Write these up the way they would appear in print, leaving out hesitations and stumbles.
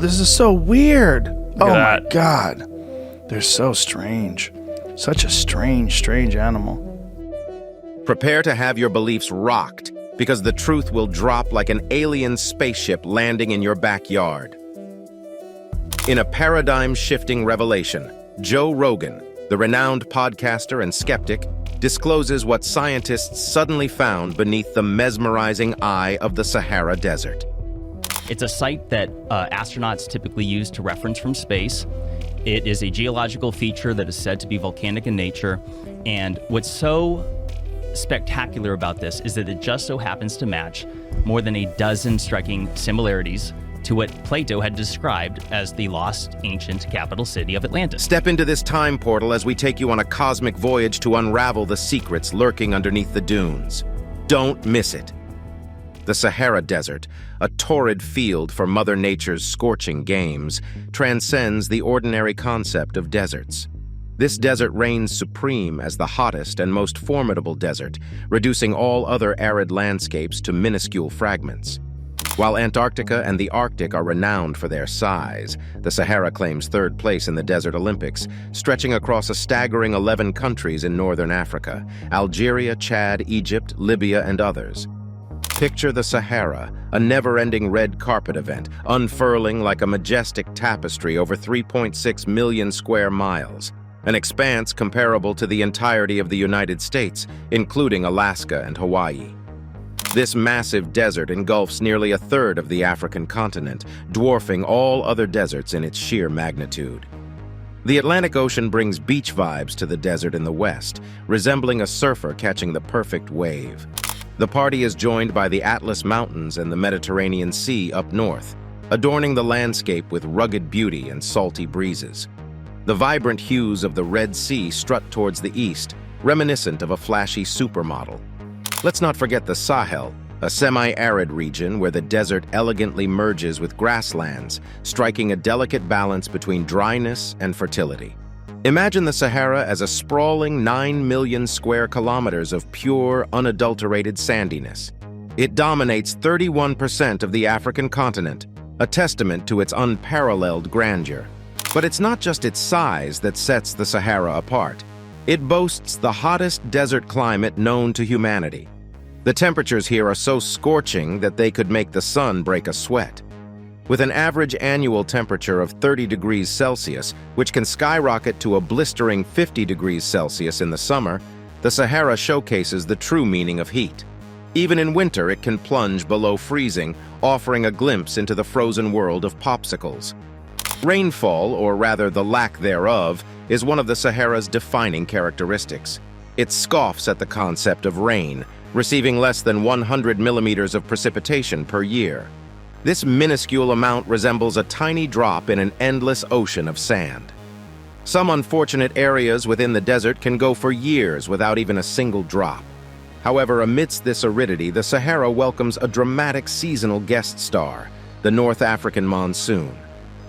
this is so weird. Look Oh at my God. They're so strange. Such a strange animal. Prepare to have your beliefs rocked, because the truth will drop like an alien spaceship landing in your backyard. In a paradigm-shifting revelation, Joe Rogan, the renowned podcaster and skeptic, discloses what scientists suddenly found beneath the mesmerizing eye of the Sahara Desert. It's a site that astronauts typically use to reference from space. It is a geological feature that is said to be volcanic in nature. And what's so spectacular about this is that it just so happens to match more than a dozen striking similarities to what Plato had described as the lost ancient capital city of Atlantis. Step into this time portal as we take you on a cosmic voyage to unravel the secrets lurking underneath the dunes. Don't miss it. The Sahara Desert, a torrid field for Mother Nature's scorching games, transcends the ordinary concept of deserts. This desert reigns supreme as the hottest and most formidable desert, reducing all other arid landscapes to minuscule fragments. While Antarctica and the Arctic are renowned for their size, the Sahara claims third place in the Desert Olympics, stretching across a staggering 11 countries in northern Africa: Algeria, Chad, Egypt, Libya, and others. Picture the Sahara, a never-ending red carpet event, unfurling like a majestic tapestry over 3.6 million square miles, an expanse comparable to the entirety of the United States, including Alaska and Hawaii. This massive desert engulfs nearly a third of the African continent, dwarfing all other deserts in its sheer magnitude. The Atlantic Ocean brings beach vibes to the desert in the west, resembling a surfer catching the perfect wave. The party is joined by the Atlas Mountains and the Mediterranean Sea up north, adorning the landscape with rugged beauty and salty breezes. The vibrant hues of the Red Sea strut towards the east, reminiscent of a flashy supermodel. Let's not forget the Sahel, a semi-arid region where the desert elegantly merges with grasslands, striking a delicate balance between dryness and fertility. Imagine the Sahara as a sprawling 9 million square kilometers of pure, unadulterated sandiness. It dominates 31% of the African continent, a testament to its unparalleled grandeur. But it's not just its size that sets the Sahara apart. It boasts the hottest desert climate known to humanity. The temperatures here are so scorching that they could make the sun break a sweat. With an average annual temperature of 30 degrees Celsius, which can skyrocket to a blistering 50 degrees Celsius in the summer, the Sahara showcases the true meaning of heat. Even in winter, it can plunge below freezing, offering a glimpse into the frozen world of popsicles. Rainfall, or rather the lack thereof, is one of the Sahara's defining characteristics. It scoffs at the concept of rain, receiving less than 100 millimeters of precipitation per year. This minuscule amount resembles a tiny drop in an endless ocean of sand. Some unfortunate areas within the desert can go for years without even a single drop. However, amidst this aridity, the Sahara welcomes a dramatic seasonal guest star, the North African monsoon.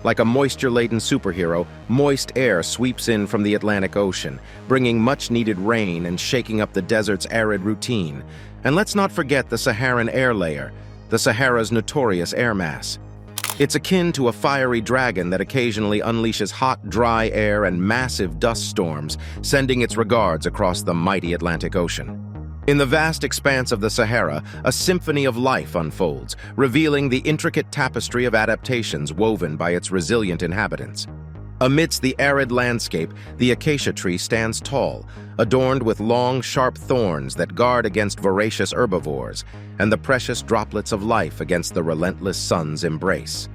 Like a moisture-laden superhero, moist air sweeps in from the Atlantic Ocean, bringing much-needed rain and shaking up the desert's arid routine. And let's not forget the Saharan air layer, the Sahara's notorious air mass. It's akin to a fiery dragon that occasionally unleashes hot, dry air and massive dust storms, sending its regards across the mighty Atlantic Ocean. In the vast expanse of the Sahara, a symphony of life unfolds, revealing the intricate tapestry of adaptations woven by its resilient inhabitants. Amidst the arid landscape, the acacia tree stands tall, adorned with long, sharp thorns that guard against voracious herbivores, and the precious droplets of life against the relentless sun's embrace.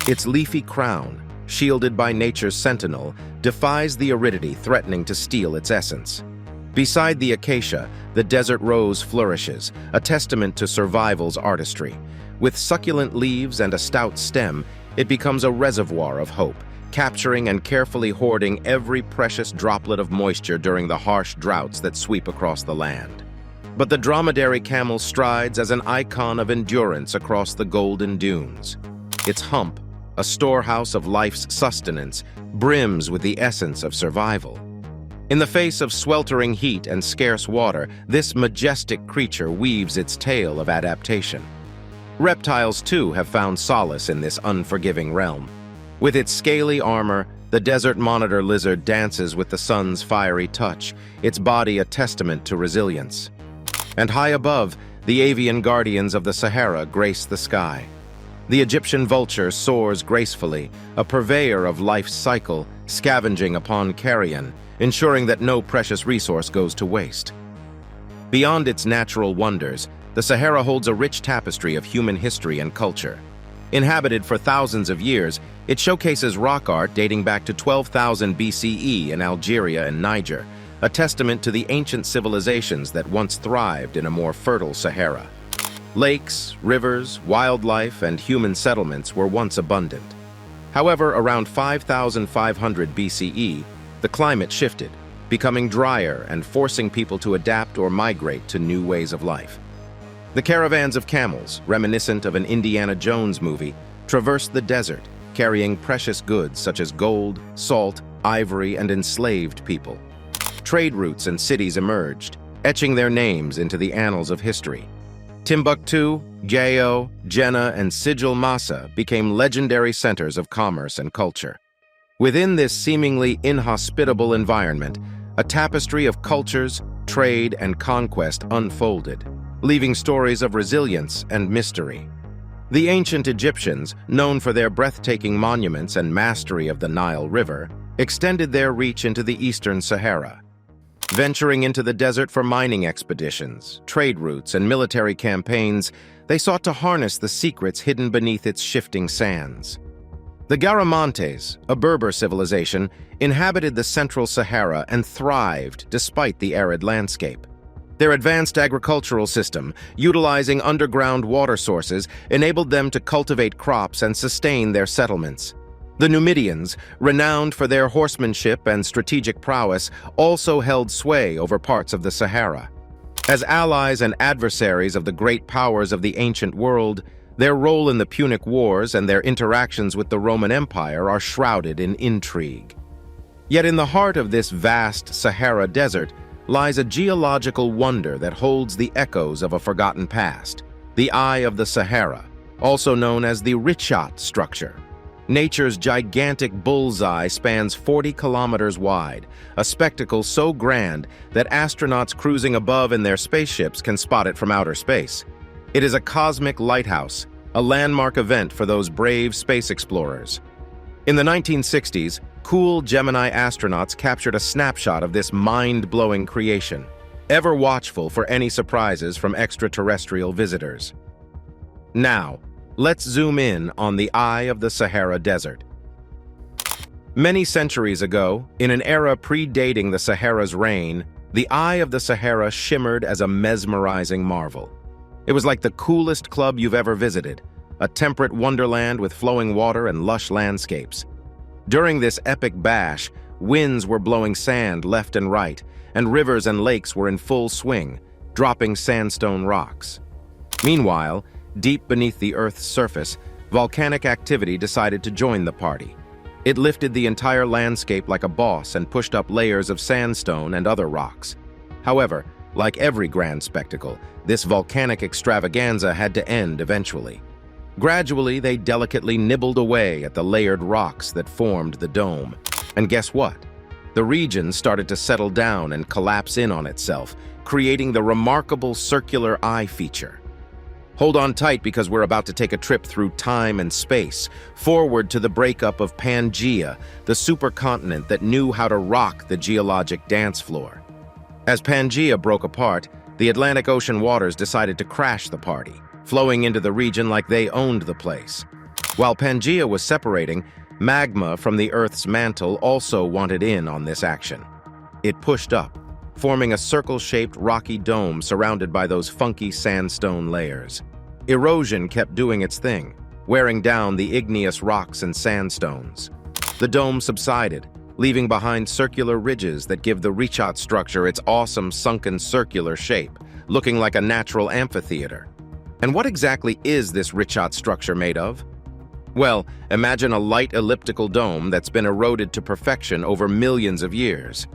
Its leafy crown, shielded by nature's sentinel, defies the aridity threatening to steal its essence. Beside the acacia, the desert rose flourishes, a testament to survival's artistry. With succulent leaves and a stout stem, it becomes a reservoir of hope, capturing and carefully hoarding every precious droplet of moisture during the harsh droughts that sweep across the land. But the dromedary camel strides as an icon of endurance across the golden dunes. Its hump, a storehouse of life's sustenance, brims with the essence of survival. In the face of sweltering heat and scarce water, this majestic creature weaves its tale of adaptation. Reptiles, too, have found solace in this unforgiving realm. With its scaly armor, the desert monitor lizard dances with the sun's fiery touch, its body a testament to resilience. And high above, the avian guardians of the Sahara grace the sky. The Egyptian vulture soars gracefully, a purveyor of life's cycle, scavenging upon carrion, ensuring that no precious resource goes to waste. Beyond its natural wonders, the Sahara holds a rich tapestry of human history and culture. Inhabited for thousands of years, it showcases rock art dating back to 12,000 BCE in Algeria and Niger, a testament to the ancient civilizations that once thrived in a more fertile Sahara. Lakes, rivers, wildlife, and human settlements were once abundant. However, around 5,500 BCE, the climate shifted, becoming drier and forcing people to adapt or migrate to new ways of life. The caravans of camels, reminiscent of an Indiana Jones movie, traversed the desert, carrying precious goods such as gold, salt, ivory, and enslaved people. Trade routes and cities emerged, etching their names into the annals of history. Timbuktu, Gao, Jenne, and Sijil Massa became legendary centers of commerce and culture. Within this seemingly inhospitable environment, a tapestry of cultures, trade, and conquest unfolded, leaving stories of resilience and mystery. The ancient Egyptians, known for their breathtaking monuments and mastery of the Nile River, extended their reach into the eastern Sahara. Venturing into the desert for mining expeditions, trade routes, and military campaigns, they sought to harness the secrets hidden beneath its shifting sands. The Garamantes, a Berber civilization, inhabited the central Sahara and thrived despite the arid landscape. Their advanced agricultural system, utilizing underground water sources, enabled them to cultivate crops and sustain their settlements. The Numidians, renowned for their horsemanship and strategic prowess, also held sway over parts of the Sahara. As allies and adversaries of the great powers of the ancient world, their role in the Punic Wars and their interactions with the Roman Empire are shrouded in intrigue. Yet in the heart of this vast Sahara Desert lies a geological wonder that holds the echoes of a forgotten past, the Eye of the Sahara, also known as the Richat structure. Nature's gigantic bullseye spans 40 kilometers wide, a spectacle so grand that astronauts cruising above in their spaceships can spot it from outer space. It is a cosmic lighthouse, a landmark event for those brave space explorers. In the 1960s, cool Gemini astronauts captured a snapshot of this mind-blowing creation, ever watchful for any surprises from extraterrestrial visitors. Now, let's zoom in on the Eye of the Sahara Desert. Many centuries ago, in an era predating the Sahara's reign, the Eye of the Sahara shimmered as a mesmerizing marvel. It was like the coolest club you've ever visited, a temperate wonderland with flowing water and lush landscapes. During this epic bash, winds were blowing sand left and right, and rivers and lakes were in full swing, dropping sandstone rocks. Meanwhile, deep beneath the Earth's surface, volcanic activity decided to join the party. It lifted the entire landscape like a boss and pushed up layers of sandstone and other rocks. However, like every grand spectacle, this volcanic extravaganza had to end eventually. Gradually, they delicately nibbled away at the layered rocks that formed the dome. And guess what? The region started to settle down and collapse in on itself, creating the remarkable circular eye feature. Hold on tight because we're about to take a trip through time and space, forward to the breakup of Pangaea, the supercontinent that knew how to rock the geologic dance floor. As Pangaea broke apart, the Atlantic Ocean waters decided to crash the party, flowing into the region like they owned the place. While Pangaea was separating, magma from the Earth's mantle also wanted in on this action. It pushed up, forming a circle-shaped rocky dome surrounded by those funky sandstone layers. Erosion kept doing its thing, wearing down the igneous rocks and sandstones. The dome subsided, leaving behind circular ridges that give the Richat structure its awesome sunken circular shape, looking like a natural amphitheater. And what exactly is this Richat structure made of? Well, imagine a light elliptical dome that's been eroded to perfection over millions of years.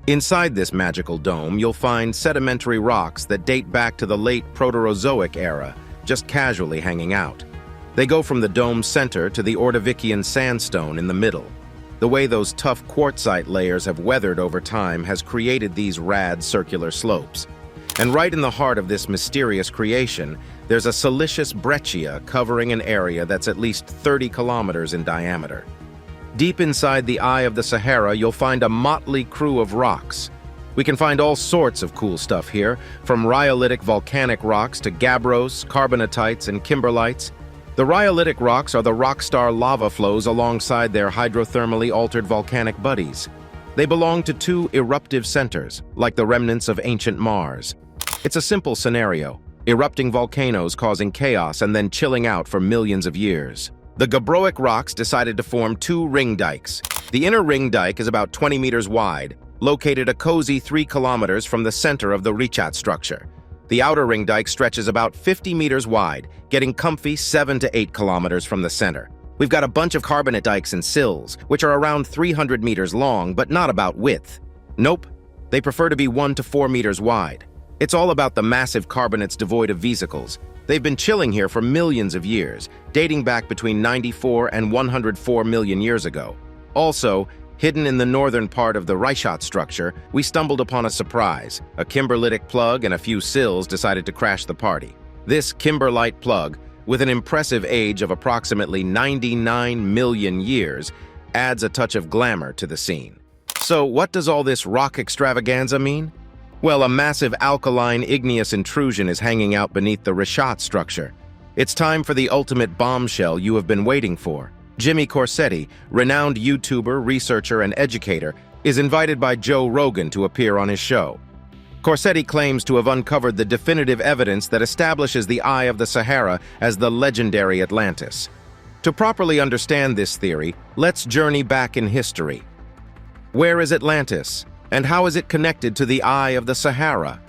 Inside this magical dome, you'll find sedimentary rocks that date back to the late Proterozoic era, just casually hanging out. They go from the dome's center to the Ordovician sandstone in the middle. The way those tough quartzite layers have weathered over time has created these rad circular slopes. And right in the heart of this mysterious creation, there's a siliceous breccia covering an area that's at least 30 kilometers in diameter. Deep inside the eye of the Sahara, you'll find a motley crew of rocks. We can find all sorts of cool stuff here, from rhyolitic volcanic rocks to gabbros, carbonatites, and kimberlites. The rhyolitic rocks are the rock-star lava flows alongside their hydrothermally altered volcanic buddies. They belong to two eruptive centers, like the remnants of ancient Mars. It's a simple scenario: erupting volcanoes causing chaos and then chilling out for millions of years. The gabbroic rocks decided to form two ring dikes. The inner ring dike is about 20 meters wide, located a cozy 3 kilometers from the center of the Richat structure. The outer ring dike stretches about 50 meters wide, getting comfy 7 to 8 kilometers from the center. We've got a bunch of carbonate dikes and sills, which are around 300 meters long, but not about width. Nope, they prefer to be 1 to 4 meters wide. It's all about the massive carbonates devoid of vesicles. They've been chilling here for millions of years, dating back between 94 and 104 million years ago. Also, hidden in the northern part of the Richat structure, we stumbled upon a surprise. A kimberlitic plug and a few sills decided to crash the party. This kimberlite plug, with an impressive age of approximately 99 million years, adds a touch of glamour to the scene. So what does all this rock extravaganza mean? Well, a massive alkaline igneous intrusion is hanging out beneath the Richat structure. It's time for the ultimate bombshell you have been waiting for. Jimmy Corsetti, renowned YouTuber, researcher, and educator, is invited by Joe Rogan to appear on his show. Corsetti claims to have uncovered the definitive evidence that establishes the Eye of the Sahara as the legendary Atlantis. To properly understand this theory, let's journey back in history. Where is Atlantis, and how is it connected to the Eye of the Sahara?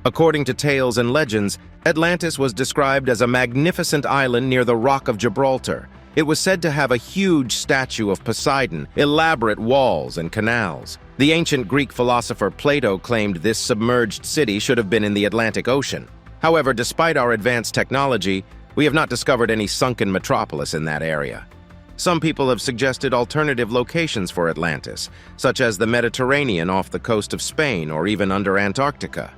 According to tales and legends, Atlantis was described as a magnificent island near the Rock of Gibraltar. It was said to have a huge statue of Poseidon, elaborate walls and canals. The ancient Greek philosopher Plato claimed this submerged city should have been in the Atlantic Ocean. However, despite our advanced technology, we have not discovered any sunken metropolis in that area. Some people have suggested alternative locations for Atlantis, such as the Mediterranean off the coast of Spain or even under Antarctica.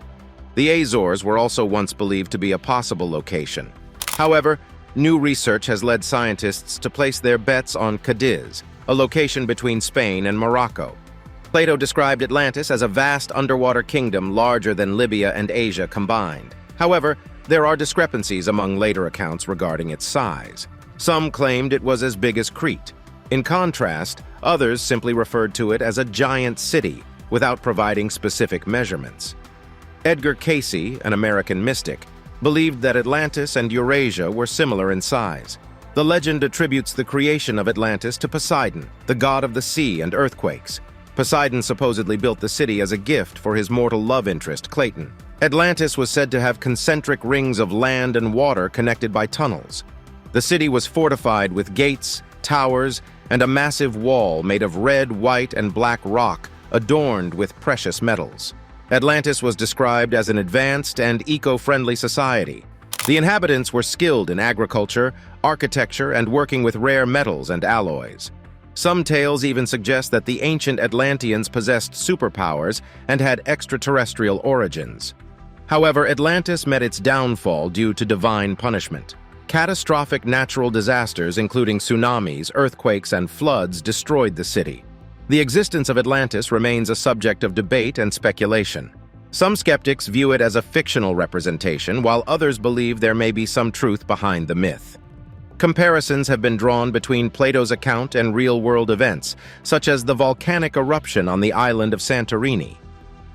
The Azores were also once believed to be a possible location. However, new research has led scientists to place their bets on Cadiz, a location between Spain and Morocco. Plato described Atlantis as a vast underwater kingdom larger than Libya and Asia combined. However, there are discrepancies among later accounts regarding its size. Some claimed it was as big as Crete. In contrast, others simply referred to it as a giant city, without providing specific measurements. Edgar Cayce, an American mystic, believed that Atlantis and Eurasia were similar in size. The legend attributes the creation of Atlantis to Poseidon, the god of the sea and earthquakes. Poseidon supposedly built the city as a gift for his mortal love interest, Clayton. Atlantis was said to have concentric rings of land and water connected by tunnels. The city was fortified with gates, towers, and a massive wall made of red, white, and black rock adorned with precious metals. Atlantis was described as an advanced and eco-friendly society. The inhabitants were skilled in agriculture, architecture, and working with rare metals and alloys. Some tales even suggest that the ancient Atlanteans possessed superpowers and had extraterrestrial origins. However, Atlantis met its downfall due to divine punishment. Catastrophic natural disasters, including tsunamis, earthquakes, and floods, destroyed the city. The existence of Atlantis remains a subject of debate and speculation. Some skeptics view it as a fictional representation, while others believe there may be some truth behind the myth. Comparisons have been drawn between Plato's account and real-world events, such as the volcanic eruption on the island of Santorini.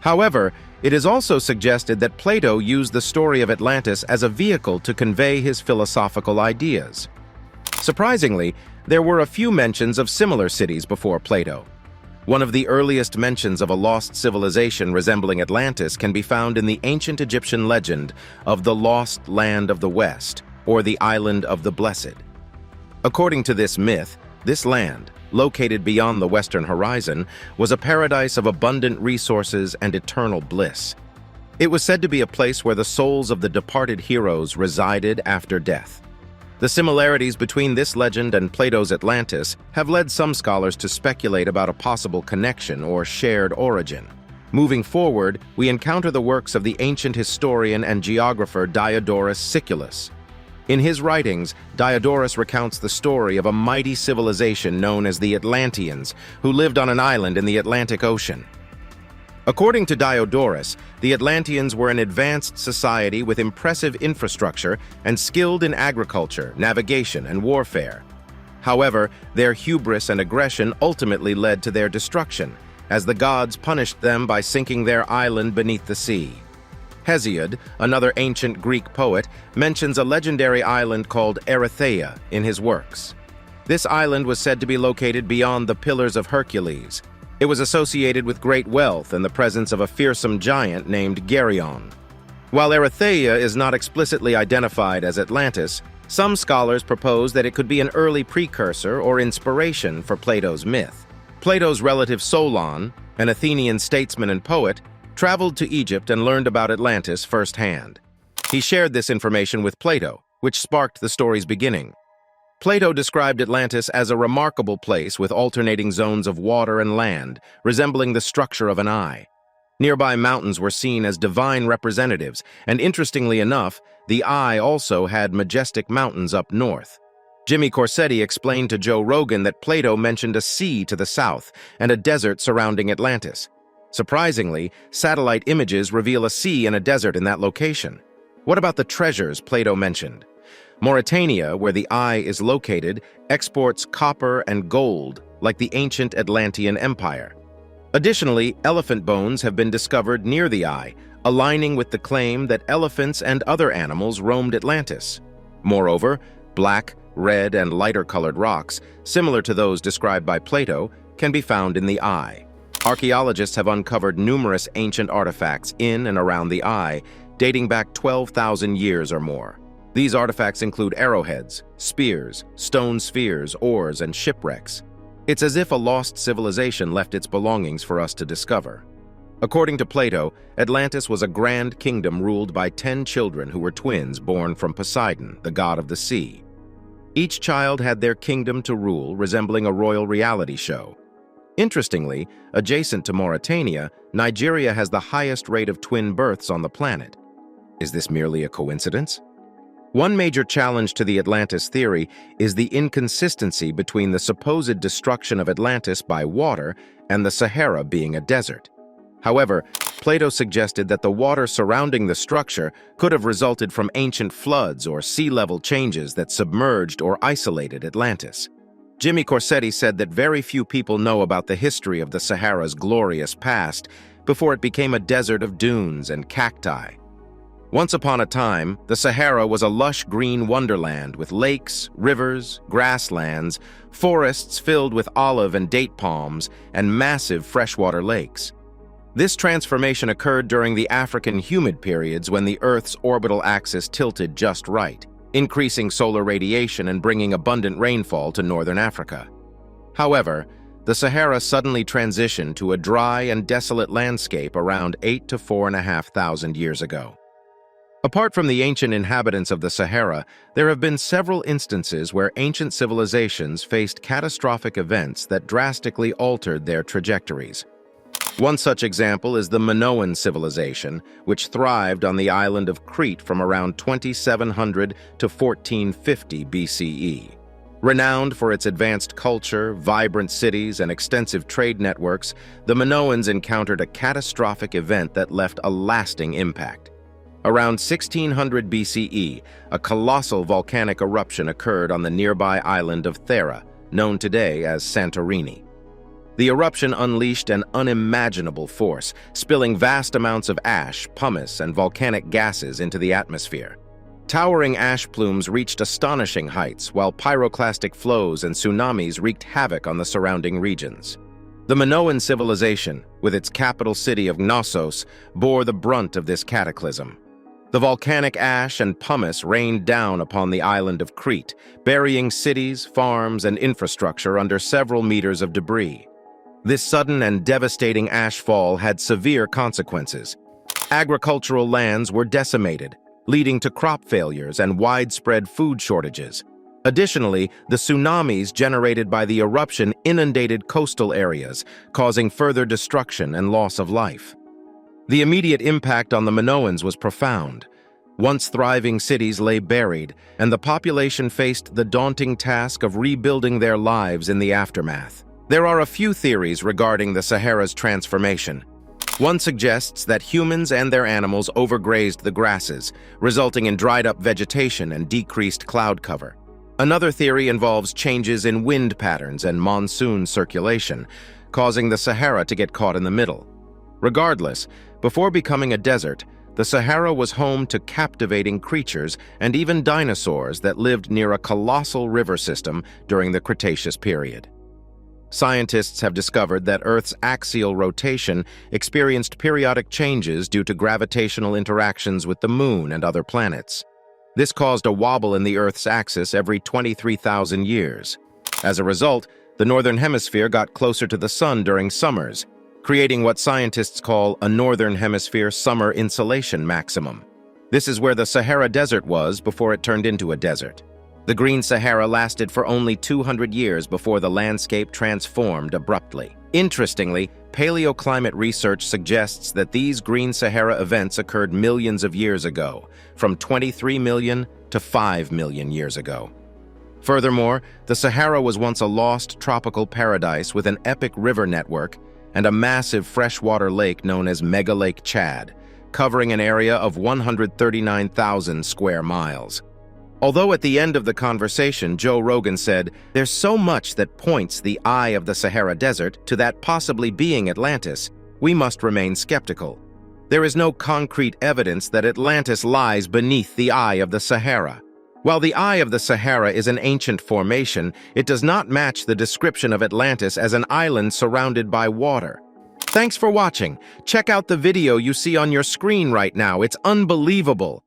However, it is also suggested that Plato used the story of Atlantis as a vehicle to convey his philosophical ideas. Surprisingly, there were a few mentions of similar cities before Plato. One of the earliest mentions of a lost civilization resembling Atlantis can be found in the ancient Egyptian legend of the Lost Land of the West, or the Island of the Blessed. According to this myth, this land, located beyond the western horizon, was a paradise of abundant resources and eternal bliss. It was said to be a place where the souls of the departed heroes resided after death. The similarities between this legend and Plato's Atlantis have led some scholars to speculate about a possible connection or shared origin. Moving forward, we encounter the works of the ancient historian and geographer Diodorus Siculus. In his writings, Diodorus recounts the story of a mighty civilization known as the Atlanteans, who lived on an island in the Atlantic Ocean. According to Diodorus, the Atlanteans were an advanced society with impressive infrastructure and skilled in agriculture, navigation, and warfare. However, their hubris and aggression ultimately led to their destruction, as the gods punished them by sinking their island beneath the sea. Hesiod, another ancient Greek poet, mentions a legendary island called Erytheia in his works. This island was said to be located beyond the Pillars of Hercules. It was associated with great wealth and the presence of a fearsome giant named Geryon. While Erytheia is not explicitly identified as Atlantis, some scholars propose that it could be an early precursor or inspiration for Plato's myth. Plato's relative Solon, an Athenian statesman and poet, traveled to Egypt and learned about Atlantis firsthand. He shared this information with Plato, which sparked the story's beginning. Plato described Atlantis as a remarkable place with alternating zones of water and land, resembling the structure of an eye. Nearby mountains were seen as divine representatives, and interestingly enough, the eye also had majestic mountains up north. Jimmy Corsetti explained to Joe Rogan that Plato mentioned a sea to the south and a desert surrounding Atlantis. Surprisingly, satellite images reveal a sea and a desert in that location. What about the treasures Plato mentioned? Mauritania, where the eye is located, exports copper and gold, like the ancient Atlantean Empire. Additionally, elephant bones have been discovered near the eye, aligning with the claim that elephants and other animals roamed Atlantis. Moreover, black, red, and lighter-colored rocks, similar to those described by Plato, can be found in the eye. Archaeologists have uncovered numerous ancient artifacts in and around the eye, dating back 12,000 years or more. These artifacts include arrowheads, spears, stone spheres, oars, and shipwrecks. It's as if a lost civilization left its belongings for us to discover. According to Plato, Atlantis was a grand kingdom ruled by 10 children who were twins born from Poseidon, the god of the sea. Each child had their kingdom to rule, resembling a royal reality show. Interestingly, adjacent to Mauritania, Nigeria has the highest rate of twin births on the planet. Is this merely a coincidence? One major challenge to the Atlantis theory is the inconsistency between the supposed destruction of Atlantis by water and the Sahara being a desert. However, Plato suggested that the water surrounding the structure could have resulted from ancient floods or sea level changes that submerged or isolated Atlantis. Jimmy Corsetti said that very few people know about the history of the Sahara's glorious past before it became a desert of dunes and cacti. Once upon a time, the Sahara was a lush green wonderland with lakes, rivers, grasslands, forests filled with olive and date palms, and massive freshwater lakes. This transformation occurred during the African humid periods when the Earth's orbital axis tilted just right, increasing solar radiation and bringing abundant rainfall to northern Africa. However, the Sahara suddenly transitioned to a dry and desolate landscape around 8 to 4,500 years ago. Apart from the ancient inhabitants of the Sahara, there have been several instances where ancient civilizations faced catastrophic events that drastically altered their trajectories. One such example is the Minoan civilization, which thrived on the island of Crete from around 2700 to 1450 BCE. Renowned for its advanced culture, vibrant cities, and extensive trade networks, the Minoans encountered a catastrophic event that left a lasting impact. Around 1600 BCE, a colossal volcanic eruption occurred on the nearby island of Thera, known today as Santorini. The eruption unleashed an unimaginable force, spilling vast amounts of ash, pumice, and volcanic gases into the atmosphere. Towering ash plumes reached astonishing heights, while pyroclastic flows and tsunamis wreaked havoc on the surrounding regions. The Minoan civilization, with its capital city of Knossos, bore the brunt of this cataclysm. The volcanic ash and pumice rained down upon the island of Crete, burying cities, farms, and infrastructure under several meters of debris. This sudden and devastating ash fall had severe consequences. Agricultural lands were decimated, leading to crop failures and widespread food shortages. Additionally, the tsunamis generated by the eruption inundated coastal areas, causing further destruction and loss of life. The immediate impact on the Minoans was profound. Once thriving cities lay buried, and the population faced the daunting task of rebuilding their lives in the aftermath. There are a few theories regarding the Sahara's transformation. One suggests that humans and their animals overgrazed the grasses, resulting in dried-up vegetation and decreased cloud cover. Another theory involves changes in wind patterns and monsoon circulation, causing the Sahara to get caught in the middle. Regardless, before becoming a desert, the Sahara was home to captivating creatures and even dinosaurs that lived near a colossal river system during the Cretaceous period. Scientists have discovered that Earth's axial rotation experienced periodic changes due to gravitational interactions with the Moon and other planets. This caused a wobble in the Earth's axis every 23,000 years. As a result, the northern hemisphere got closer to the sun during summers, creating what scientists call a northern hemisphere summer insolation maximum. This is where the Sahara Desert was before it turned into a desert. The Green Sahara lasted for only 200 years before the landscape transformed abruptly. Interestingly, paleoclimate research suggests that these Green Sahara events occurred millions of years ago, from 23 million to 5 million years ago. Furthermore, the Sahara was once a lost tropical paradise with an epic river network and a massive freshwater lake known as Mega Lake Chad, covering an area of 139,000 square miles. Although at the end of the conversation, Joe Rogan said, "There's so much that points the eye of the Sahara Desert to that possibly being Atlantis, we must remain skeptical. There is no concrete evidence that Atlantis lies beneath the eye of the Sahara. While the Eye of the Sahara is an ancient formation, it does not match the description of Atlantis as an island surrounded by water." Thanks for watching. Check out the video you see on your screen right now. It's unbelievable.